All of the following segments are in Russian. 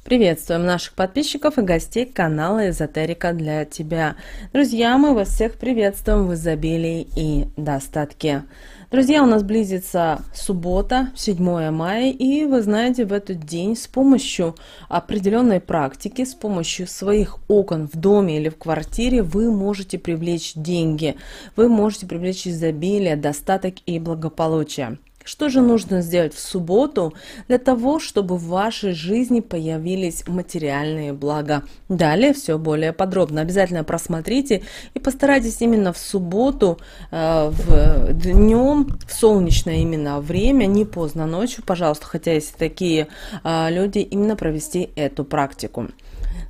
Приветствуем наших подписчиков и гостей канала Эзотерика для тебя. Друзья, мы вас всех приветствуем в изобилии и достатке. Друзья, у нас близится суббота, 7 мая, и вы знаете, в этот день с помощью определенной практики, с помощью своих окон в доме или в квартире вы можете привлечь деньги, вы можете привлечь изобилие, достаток и благополучие. Что же нужно сделать в субботу для того, чтобы в вашей жизни появились материальные блага? Далее все более подробно. Обязательно просмотрите и постарайтесь именно в субботу, днем, в солнечное именно время, не поздно ночью, пожалуйста, хотя есть такие люди, именно провести эту практику.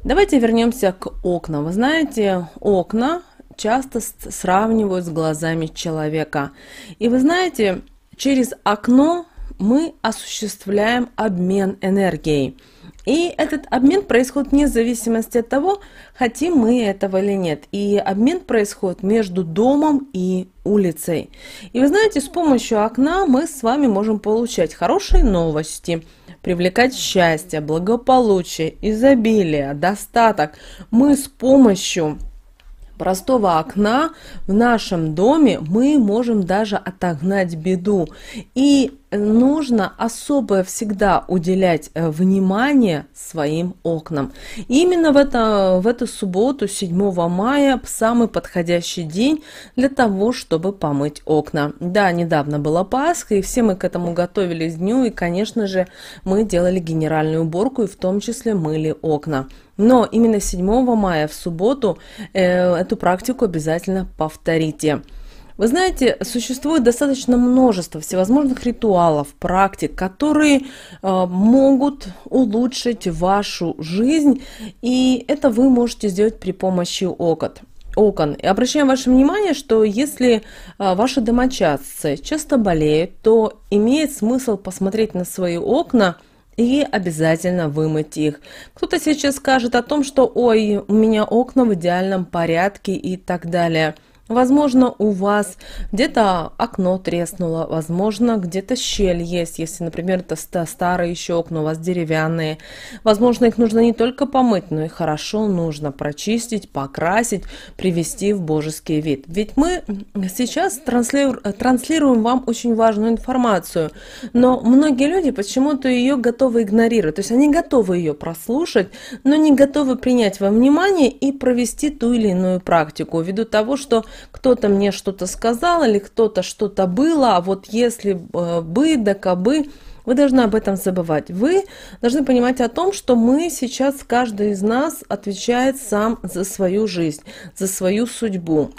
Давайте вернемся к окнам. Вы знаете, окна часто сравнивают с глазами человека. И вы знаете, через окно мы осуществляем обмен энергией. И этот обмен происходит вне зависимости от того, хотим мы этого или нет. И обмен происходит между домом и улицей. И вы знаете, с помощью окна мы с вами можем получать хорошие новости, привлекать счастье, благополучие, изобилие, достаток. Мы с помощью простого окна в нашем доме мы можем даже отогнать беду. И нужно особо всегда уделять внимание своим окнам. И именно в эту субботу, 7 мая, самый подходящий день для того, чтобы помыть окна. Да, недавно была Пасха, и все мы к этому готовились дню, и, конечно же, мы делали генеральную уборку, и в том числе мыли окна. Но именно 7 мая в субботу эту практику обязательно повторите. Вы знаете, существует достаточно множество всевозможных ритуалов, практик, которые могут улучшить вашу жизнь, и это вы можете сделать при помощи окон. И обращаем ваше внимание, что если ваши домочадцы часто болеют, то имеет смысл посмотреть на свои окна и обязательно вымыть их. Кто-то сейчас скажет о том, что «Ой, у меня окна в идеальном порядке» и так далее. Возможно, у вас где-то окно треснуло, возможно, где-то щель есть, если, например, это старые еще окна, у вас деревянные. Возможно, их нужно не только помыть, но и хорошо нужно прочистить, покрасить, привести в божеский вид. Ведь мы сейчас транслируем вам очень важную информацию, но многие люди почему-то ее готовы игнорировать. То есть они готовы ее прослушать, но не готовы принять во внимание и провести ту или иную практику, ввиду того, что кто-то мне что-то сказал или кто-то что-то было, а вот если бы, да кабы, вы должны об этом забывать. Вы должны понимать о том, что мы сейчас, каждый из нас отвечает сам за свою жизнь, за свою судьбу,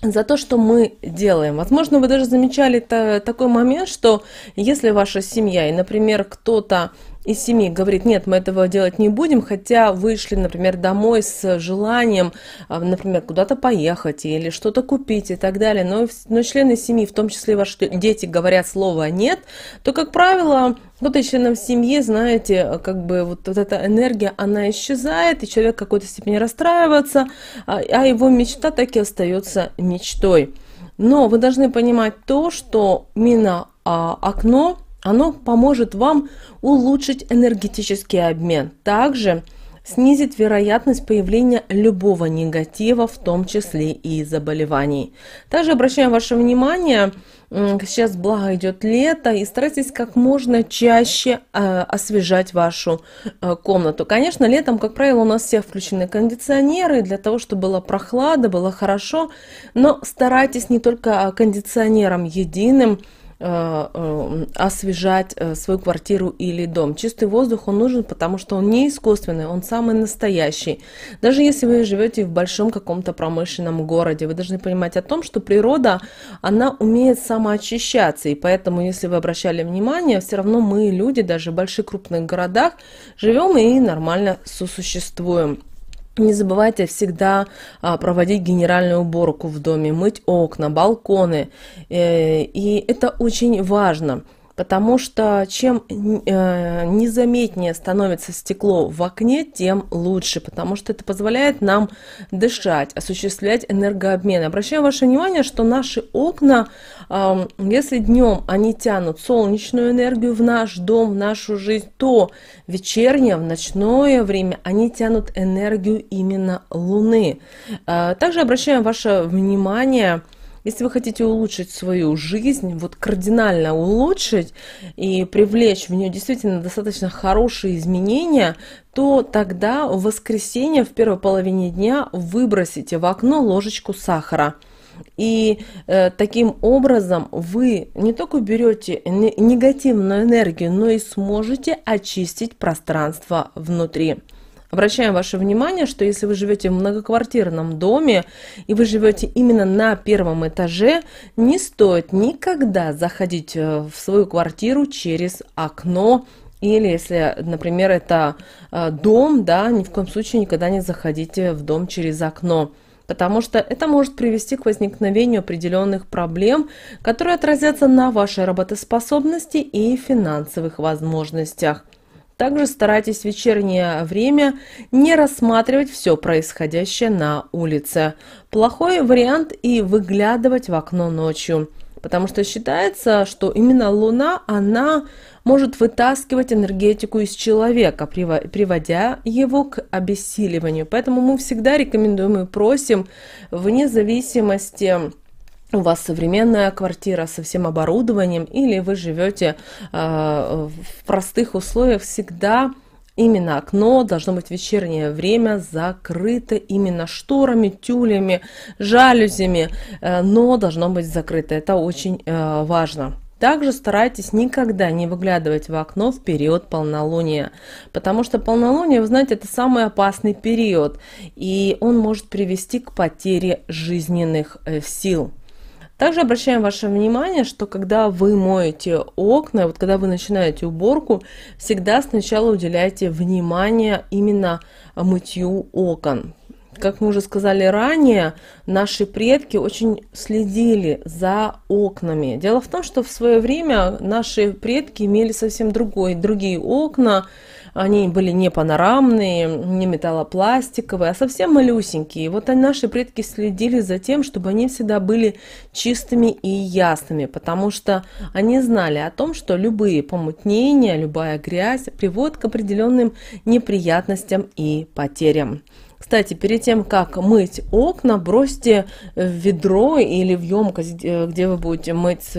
за то, что мы делаем. Возможно, вы даже замечали такой момент, что если ваша семья, и, например, кто-то из семьи говорит, нет, мы этого делать не будем, хотя вышли, например, домой с желанием, например, куда-то поехать или что-то купить и так далее, но члены семьи, в том числе ваши дети, говорят слово «нет», то, как правило, кто-то из членов семьи, знаете, как бы вот эта энергия, она исчезает, и человек в какой-то степени расстраивается, а его мечта так и остается мечтой. Но вы должны понимать то, что именно окно, оно поможет вам улучшить энергетический обмен. Также снизит вероятность появления любого негатива, в том числе и заболеваний. Также обращаем ваше внимание, сейчас благо идет лето, и старайтесь как можно чаще освежать вашу комнату. Конечно, летом, как правило, у нас всех включены кондиционеры, для того, чтобы была прохлада, было хорошо, но старайтесь не только кондиционером единым освежать свою квартиру или дом. Чистый воздух, он нужен, потому что он не искусственный, он самый настоящий. Даже если вы живете в большом каком-то промышленном городе, вы должны понимать о том, что природа, она умеет самоочищаться, и поэтому, если вы обращали внимание, все равно мы, люди, даже в больших крупных городах, живем и нормально сосуществуем. Не забывайте всегда проводить генеральную уборку в доме, мыть окна, балконы. И это очень важно. Потому что чем незаметнее становится стекло в окне, тем лучше, потому что это позволяет нам дышать, осуществлять энергообмен. Обращаю ваше внимание, что наши окна, если днем они тянут солнечную энергию в наш дом, в нашу жизнь, то вечернее, в ночное время они тянут энергию именно Луны. Также обращаем ваше внимание, если вы хотите улучшить свою жизнь, вот кардинально улучшить и привлечь в нее действительно достаточно хорошие изменения, то тогда в воскресенье в первой половине дня выбросите в окно ложечку сахара. И таким образом вы не только берете негативную энергию, но и сможете очистить пространство внутри. Обращаем ваше внимание, что если вы живете в многоквартирном доме и вы живете именно на первом этаже, не стоит никогда заходить в свою квартиру через окно. Или если, например, это дом, да, ни в коем случае никогда не заходите в дом через окно. Потому что это может привести к возникновению определенных проблем, которые отразятся на вашей работоспособности и финансовых возможностях. Также старайтесь в вечернее время не рассматривать все происходящее на улице. Плохой вариант и выглядывать в окно ночью, потому что считается, что именно Луна, она может вытаскивать энергетику из человека, приводя его к обессиливанию. Поэтому мы всегда рекомендуем и просим, вне зависимости, у вас современная квартира со всем оборудованием, или вы живете в простых условиях, всегда именно окно должно быть в вечернее время закрыто именно шторами, тюлями, жалюзями, но должно быть закрыто. Это очень важно. Также старайтесь никогда не выглядывать в окно в период полнолуния, потому что полнолуние, вы знаете, это самый опасный период, и он может привести к потере жизненных сил. Также обращаем ваше внимание, что когда вы моете окна, вот когда вы начинаете уборку, всегда сначала уделяйте внимание именно мытью окон. Как мы уже сказали ранее, наши предки очень следили за окнами. Дело в том, что в свое время наши предки имели совсем другие окна. Они были не панорамные, не металлопластиковые, а совсем малюсенькие. И вот наши предки следили за тем, чтобы они всегда были чистыми и ясными, потому что они знали о том, что любые помутнения, любая грязь приводит к определенным неприятностям и потерям. Кстати, перед тем, как мыть окна, бросьте в ведро или в емкость, где вы будете мыть,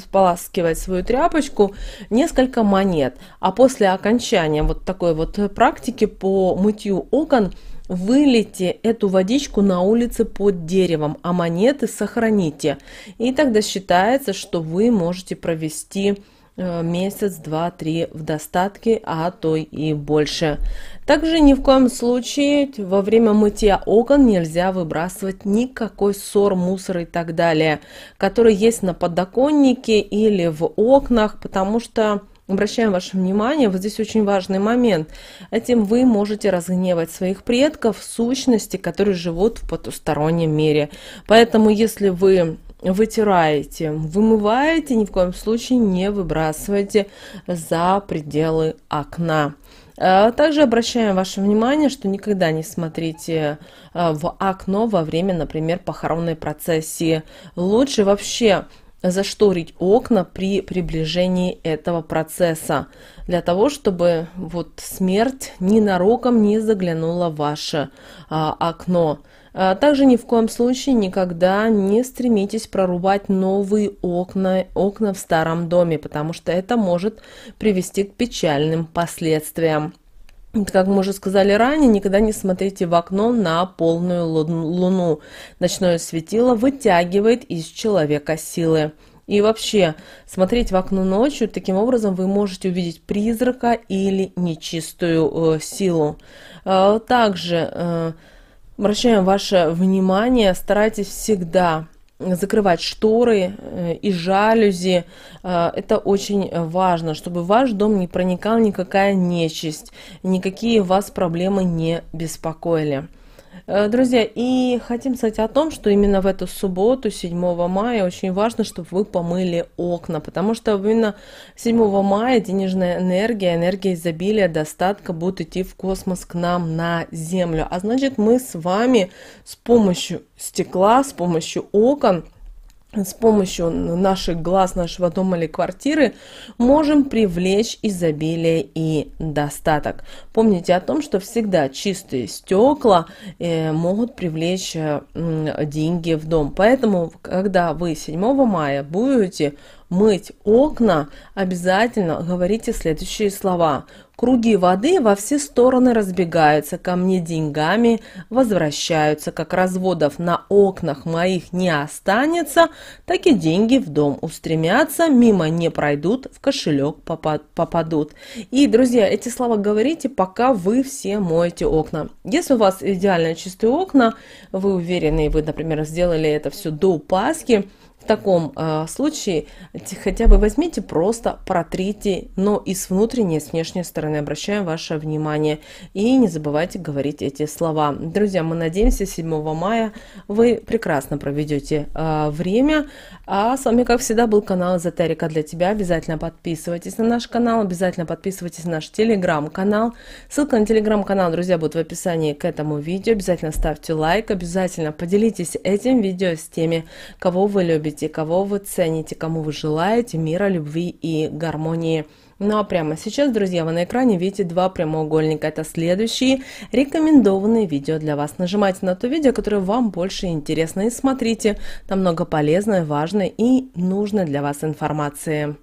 споласкивать свою тряпочку, несколько монет. А после окончания вот такой вот практики по мытью окон, вылейте эту водичку на улице под деревом, а монеты сохраните. И тогда считается, что вы можете провести месяц, два, три в достатке, а то и больше. Также ни в коем случае во время мытья окон нельзя выбрасывать никакой ссор, мусор и так далее, который есть на подоконнике или в окнах, потому что, обращаем ваше внимание, вот здесь очень важный момент, этим вы можете разгневать своих предков, сущности, которые живут в потустороннем мире. Поэтому если вы вытираете, вымываете, ни в коем случае не выбрасывайте за пределы окна. Также обращаем ваше внимание, что никогда не смотрите в окно во время, например, похоронной процессии. Лучше вообще зашторить окна при приближении этого процесса, для того, чтобы вот смерть ненароком не заглянула в ваше окно. Также ни в коем случае никогда не стремитесь прорубать новые окна в старом доме, потому что это может привести к печальным последствиям. Как мы уже сказали ранее, никогда не смотрите в окно на полную луну. Ночное светило вытягивает из человека силы. И вообще, смотреть в окно ночью, таким образом вы можете увидеть призрака или нечистую силу. Также обращаем ваше внимание, старайтесь всегда закрывать шторы и жалюзи. Это очень важно, чтобы в ваш дом не проникала никакая нечисть, никакие вас проблемы не беспокоили. Друзья, и хотим сказать о том, что именно в эту субботу, 7 мая, очень важно, чтобы вы помыли окна, потому что именно 7 мая денежная энергия, энергия изобилия, достатка будет идти в космос к нам на Землю. А значит, мы с вами с помощью стекла, с помощью окон, с помощью наших глаз, нашего дома или квартиры можем привлечь изобилие и достаток. Помните о том, что всегда чистые стекла могут привлечь деньги в дом. Поэтому, когда вы 7 мая будете мыть окна, обязательно говорите следующие слова. Круги воды во все стороны разбегаются, ко мне деньгами возвращаются, как разводов на окнах моих не останется, так и деньги в дом устремятся, мимо не пройдут, в кошелек попадут. И, друзья, эти слова говорите, пока вы все моете окна. Если у вас идеально чистые окна, вы уверены, вы, например, сделали это все до Пасхи, в таком случае хотя бы возьмите, просто протрите, но и с внутренней, и с внешней стороны. Обращаем ваше внимание. И не забывайте говорить эти слова. Друзья, мы надеемся, 7 мая вы прекрасно проведете время. А с вами, как всегда, был канал Эзотерика для тебя. Обязательно подписывайтесь на наш канал, обязательно подписывайтесь на наш телеграм-канал. Ссылка на телеграм-канал, друзья, будет в описании к этому видео. Обязательно ставьте лайк, обязательно поделитесь этим видео с теми, кого вы любите, кого вы цените, кому вы желаете мира, любви и гармонии. Ну а прямо сейчас, друзья, вы на экране видите два прямоугольника. Это следующие рекомендованные видео для вас. Нажимайте на то видео, которое вам больше интересно, и смотрите. Там много полезной, важной и нужной для вас информации.